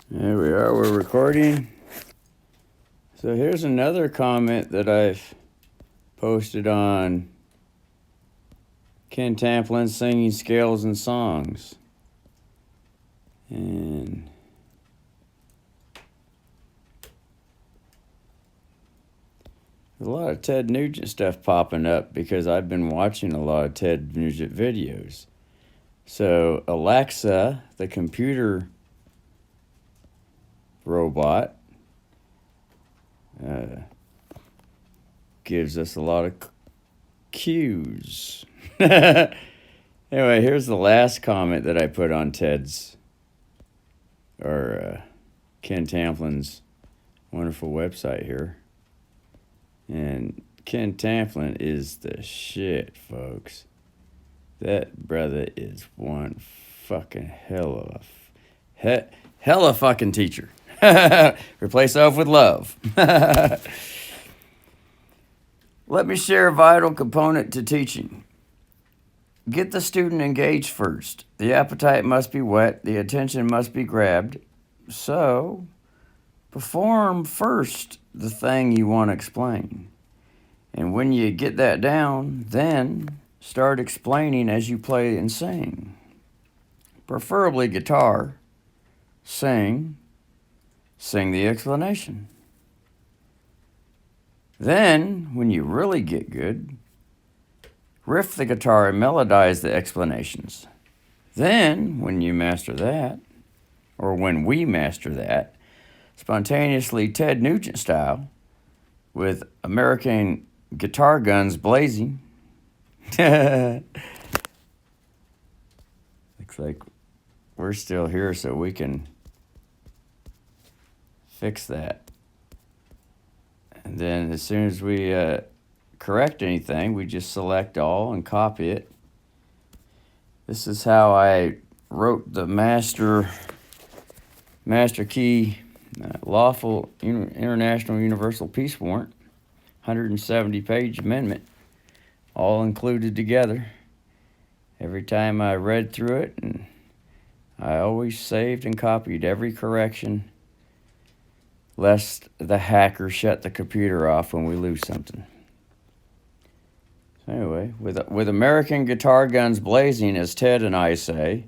There we are, we're recording. So here's another comment that I've posted on Ken Tamplin's Singing Scales and Songs. And there's a lot of Ted Nugent stuff popping up because I've been watching a lot of Ted Nugent videos. So Alexa, the computer robot, gives us a lot of cues. Anyway, here's the last comment that I put on Ted's, or Ken Tamplin's wonderful website here. And Ken Tamplin is the shit, folks. That brother is one fucking hella fucking teacher. Replace love with love. Let me share a vital component to teaching. Get the student engaged first. The appetite must be whet. The attention must be grabbed. So, perform first the thing you want to explain. And when you get that down, then start explaining as you play and sing. Preferably guitar. Sing the explanation. Then, when you really get good, riff the guitar and melodize the explanations. Then, when you master that, or when we master that, spontaneously Ted Nugent Style with American Guitar GunZzz Blazing. Looks like we're still here so we can fix that. And then as soon as we correct anything, we just select all and copy it. This is how I wrote the master key lawful international universal peace warrant, 170-page amendment, all included together. Every time I read through it, and I always saved and copied every correction, lest the hacker shut the computer off when we lose something. So anyway, with American Guitar GunZzz Blazing, as Ted and I say,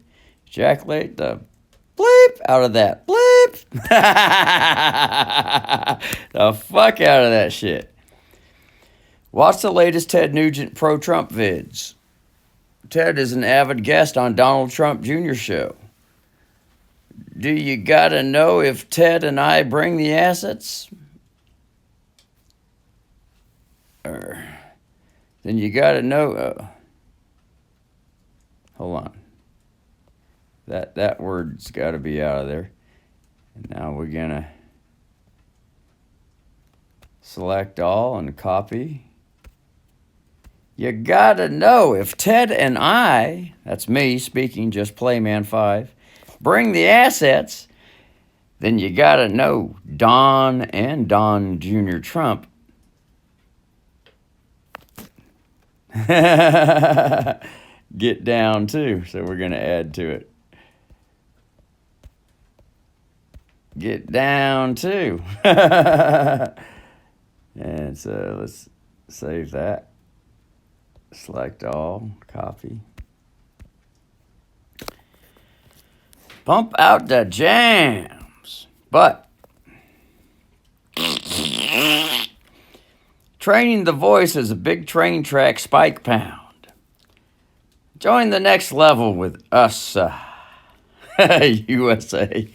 ejaculate the bleep out of that. Bleep! The fuck out of that shit. Watch the latest Ted Nugent pro-Trump vids. Ted is an avid guest on Donald Trump Jr. show. Do you gotta know if Ted and I bring the assets? Then you gotta know. Hold on. That word's gotta be out of there. And now we're gonna select all and copy. You gotta know if Ted and I, that's me speaking, just Playman 5, bring the assets, then you gotta know Don and Don Jr. Trump get down too. So we're gonna add to it. Get down too. And so let's save that. Select all, copy. Pump out the jams. But training the voice is a big train track spike pound. Join the next level with us, USA.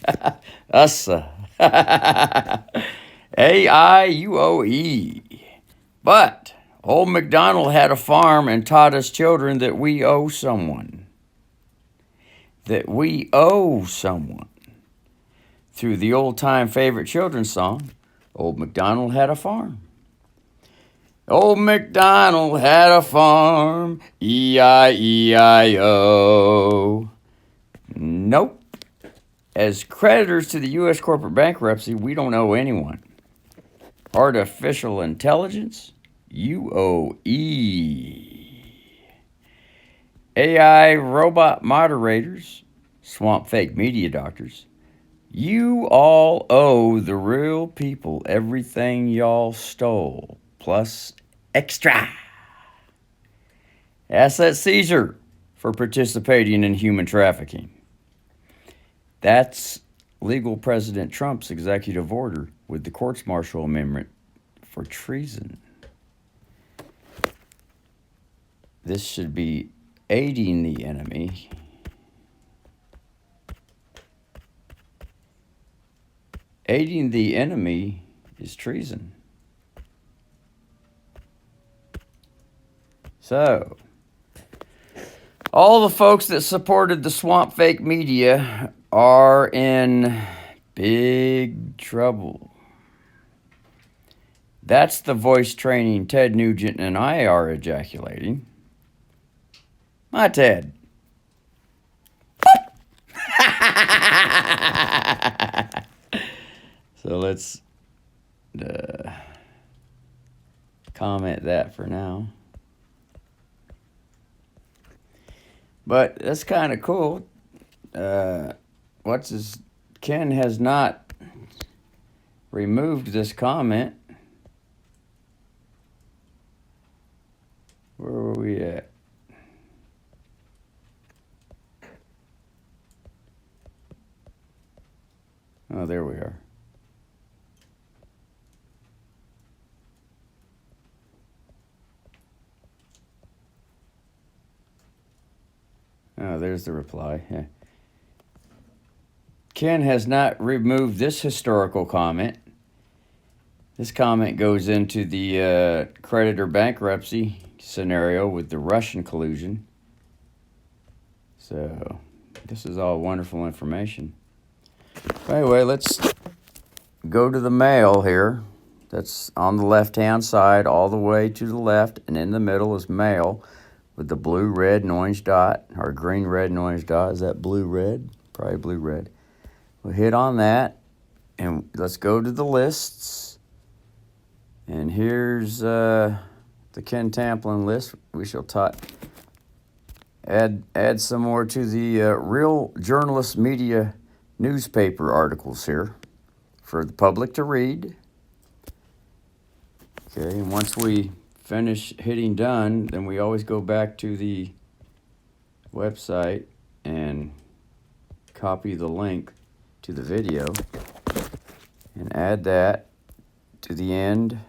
Us, AIUOE. But Old MacDonald had a farm and taught his children that we owe someone. That we owe someone. Through the old-time favorite children's song, Old MacDonald had a farm. Old MacDonald had a farm, E-I-E-I-O. Nope. As creditors to the U.S. corporate bankruptcy, we don't owe anyone. Artificial intelligence? UOE. AI robot moderators, swamp fake media doctors, You all owe the real people everything y'all stole, plus extra. Asset seizure for participating in human trafficking. That's legal President Trump's executive order with the courts-martial amendment for treason. This should be aiding the enemy. Aiding the enemy is treason. So, all the folks that supported the swamp fake media are in big trouble. That's the voice training Ted Nugent and I are ejaculating. My Ted. So let's comment that for now. But that's kind of cool. Ken has not removed this comment. Where were we at? Oh, there we are. Oh, there's the reply. Yeah. Ken has not removed this historical comment. This comment goes into the creditor bankruptcy scenario with the Russian collusion. So, this is all wonderful information. Anyway, let's go to the mail here. That's on the left-hand side, all the way to the left, and in the middle is mail with the blue, red, and orange dot, or green, red, and orange dot. Is that blue, red? Probably blue, red. We'll hit on that, and let's go to the lists. And here's the Ken Tamplin list. We shall add some more to the Real Journalist Media newspaper articles here for the public to read. Okay, and once we finish hitting done, then we always go back to the website and copy the link to the video and add that to the end.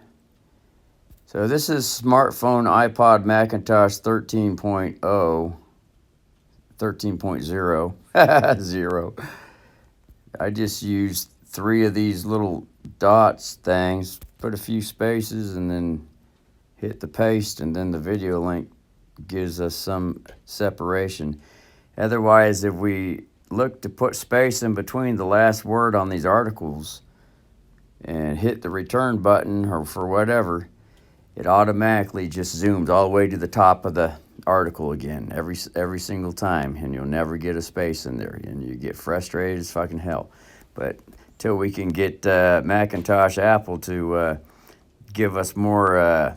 So this is smartphone iPod Macintosh 13.0, 0. I just used 3 of these little dots things, put a few spaces, and then hit the paste, and then the video link gives us some separation. Otherwise, if we look to put space in between the last word on these articles and hit the return button or for whatever, it automatically just zooms all the way to the top of the article again every single time, and you'll never get a space in there, and you get frustrated as fucking hell. But till we can get Macintosh Apple to give us more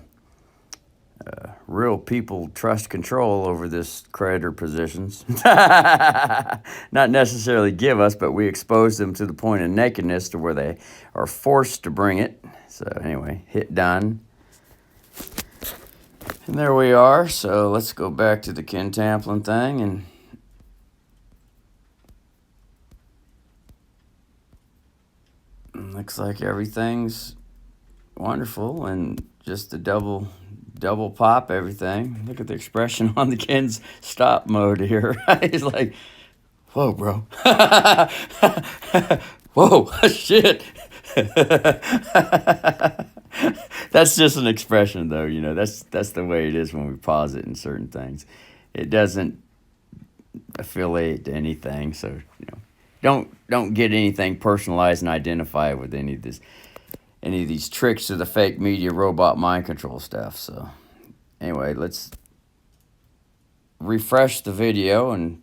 real people trust control over this creditor positions. Not necessarily give us, but we expose them to the point of nakedness to where they are forced to bring it. So anyway, hit done. And there we are. So let's go back to the Ken Tamplin thing, and looks like everything's wonderful, and just the double pop everything. Look at the expression on the Ken's stop mode here. He's like, whoa, bro. Whoa, shit. That's just an expression, though. You know, that's the way it is when we pause it in certain things. It doesn't affiliate to anything, so you know, don't get anything personalized and identify it with any of these tricks of the fake media robot mind control stuff. So anyway, let's refresh the video and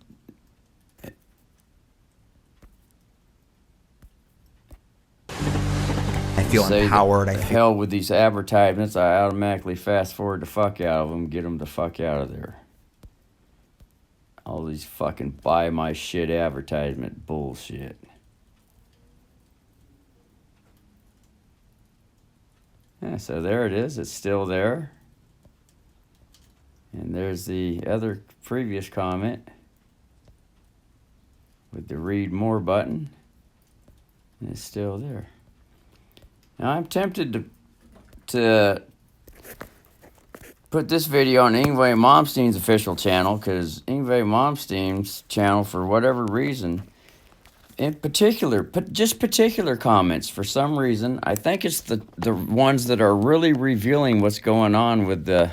I feel empowered. I feel hell with these advertisements. I automatically fast forward the fuck out of them, get them the fuck out of there. All these fucking buy my shit advertisement bullshit. Yeah, so there it is. It's still there. And there's the other previous comment with the read more button. And it's still there. Now I'm tempted to put this video on Yngwie Malmsteen's official channel, because Yngwie Malmsteen's channel, for whatever reason, in particular, just particular comments, for some reason, I think it's the ones that are really revealing what's going on with the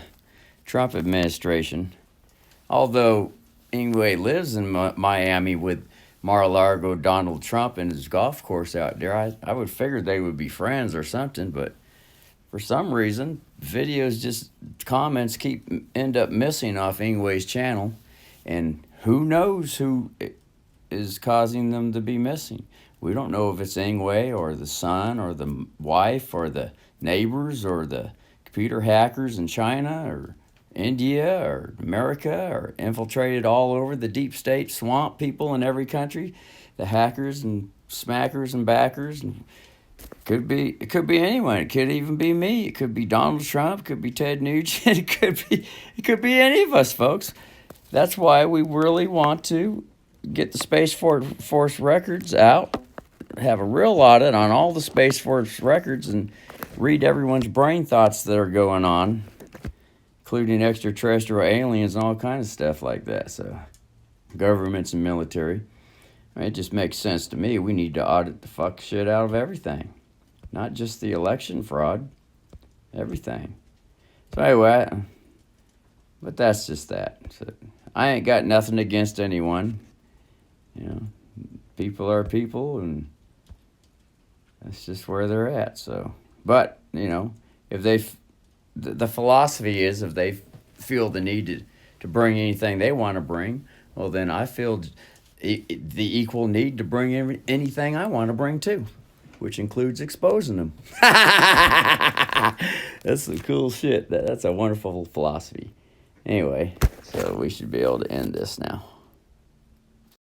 Trump administration. Although Yngwie lives in Miami with Mar-a-Lago Donald Trump and his golf course out there, I would figure they would be friends or something, but for some reason, comments end up missing off Yngwie's channel, and who knows who is causing them to be missing. We don't know if it's Yngwie or the son or the wife or the neighbors or the computer hackers in China or India or America, or infiltrated all over the deep state, swamp people in every country, the hackers and smackers and backers, and it could be anyone. It could even be me. It could be Donald Trump. It could be Ted Nugent. It could be any of us, folks. That's why we really want to get the Space Force records out, have a real audit on all the Space Force records, and read everyone's brain thoughts that are going on, including extraterrestrial aliens and all kinds of stuff like that. So, governments and military. It just makes sense to me. We need to audit the fuck shit out of everything. Not just the election fraud. Everything. So anyway, but that's just that. So I ain't got nothing against anyone. You know, people are people, and that's just where they're at. So, but, you know, if the philosophy is if they feel the need to bring anything they want to bring, well, then I feel the equal need to bring anything I want to bring too, which includes exposing them. That's some cool shit. That's a wonderful philosophy. Anyway, so we should be able to end this now.